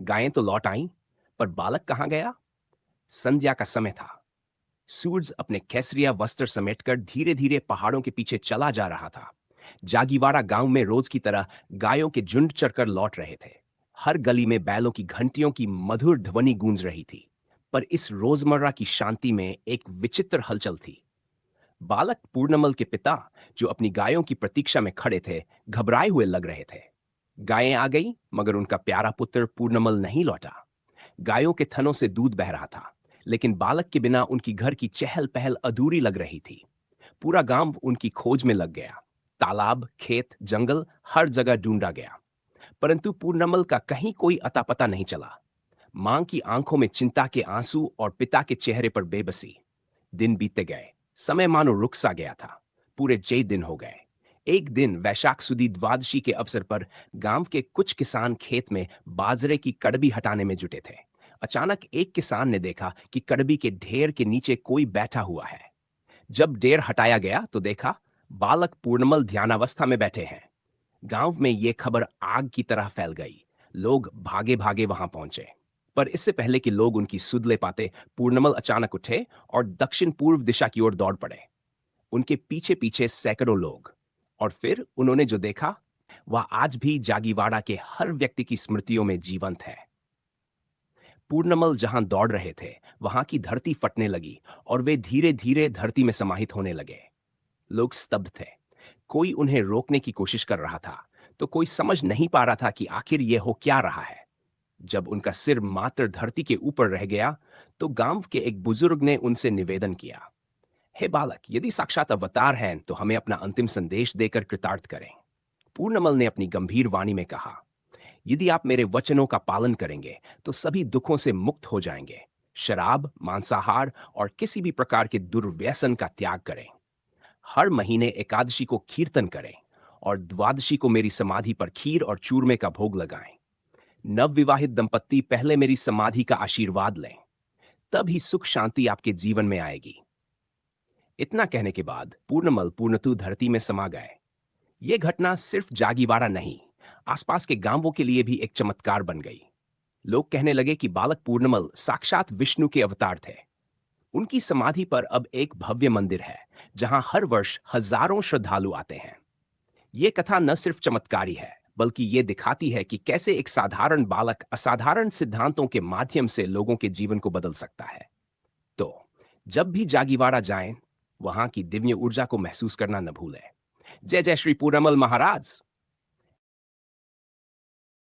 गायें तो लौट आईं, पर बालक कहाँ गया? संध्या का समय था। सूरज अपने केसरिया वस्त्र समेटकर धीरे धीरे पहाड़ों के पीछे चला जा रहा था। जागीवाड़ा गांव में रोज की तरह गायों के झुंड चढ़कर लौट रहे थे। हर गली में बैलों की घंटियों की मधुर ध्वनि गूंज रही थी। पर इस रोजमर्रा की शांति में एक विचित्र हलचल थी। बालक पूर्णमल के पिता, जो अपनी गायों की प्रतीक्षा में खड़े थे, घबराए हुए लग रहे थे। गायें आ गई, मगर उनका प्यारा पुत्र पूर्णमल नहीं लौटा। गायों के थनों से दूध बह रहा था, लेकिन बालक के बिना उनकी घर की चहल पहल अधूरी लग रही थी। पूरा गांव उनकी खोज में लग गया। तालाब, खेत, जंगल, हर जगह ढूंढा गया, परंतु पूर्णमल का कहीं कोई अता पता नहीं चला। मां की आंखों में चिंता के आंसू और पिता के चेहरे पर बेबसी। दिन बीतते गए। समय मानो रुक सा गया था। पूरे 6 दिन हो गए। एक दिन वैशाख सुदी द्वादशी के अवसर पर गांव के कुछ किसान खेत में बाजरे की कड़बी हटाने में जुटे थे। अचानक एक किसान ने देखा कि कड़बी के ढेर के नीचे कोई बैठा हुआ है। जब ढेर हटाया गया तो देखा, बालक पूर्णमल ध्यानावस्था में बैठे हैं। गांव में यह खबर आग की तरह फैल गई। लोग भागे भागे वहां पहुंचे। पर इससे पहले कि लोग उनकी सुध ले पाते, पूर्णमल अचानक उठे और दक्षिण पूर्व दिशा की ओर दौड़ पड़े। उनके पीछे पीछे सैकड़ों लोग। और फिर उन्होंने जो देखा, वह आज भी जागीवाड़ा के हर व्यक्ति की स्मृतियों में जीवंत है। पूर्णमल जहां दौड़ रहे थे, वहां की धरती फटने लगी और वे धीरे धीरे धरती में समाहित होने लगे। लोग स्तब्ध थे। कोई उन्हें रोकने की कोशिश कर रहा था, तो कोई समझ नहीं पा रहा था कि आखिर यह हो क्या रहा है। जब उनका सिर मात्र धरती के ऊपर रह गया, तो गांव के एक बुजुर्ग ने उनसे निवेदन किया, हे बालक, यदि साक्षात अवतार हैं तो हमें अपना अंतिम संदेश देकर कृतार्थ करें। पूर्णमल ने अपनी गंभीर वाणी में कहा, यदि आप मेरे वचनों का पालन करेंगे तो सभी दुखों से मुक्त हो जाएंगे। शराब, मांसाहार और किसी भी प्रकार के दुर्व्यसन का त्याग करें। हर महीने एकादशी को कीर्तन करें और द्वादशी को मेरी समाधि पर खीर और चूरमे का भोग लगाएं। नवविवाहित दंपत्ति पहले मेरी समाधि का आशीर्वाद लें, तब ही सुख शांति आपके जीवन में आएगी। इतना कहने के बाद पूर्णमल पूर्णतु धरती में समा गए। ये घटना सिर्फ जागीवाड़ा नहीं, आसपास के गांवों के लिए भी एक चमत्कार बन गई। लोग कहने लगे कि बालक पूर्णमल साक्षात विष्णु के अवतार थे। उनकी समाधि पर अब एक भव्य मंदिर है, जहां हर वर्ष हजारों श्रद्धालु आते हैं। ये कथा न सिर्फ चमत्कारी है, बल्कि ये दिखाती है कि कैसे एक साधारण बालक असाधारण सिद्धांतों के माध्यम से लोगों के जीवन को बदल सकता है। तो जब भी जागीवाड़ा जाएं, वहां की दिव्य ऊर्जा को महसूस करना न भूलें। जय जय श्री पूर्णमल महाराज।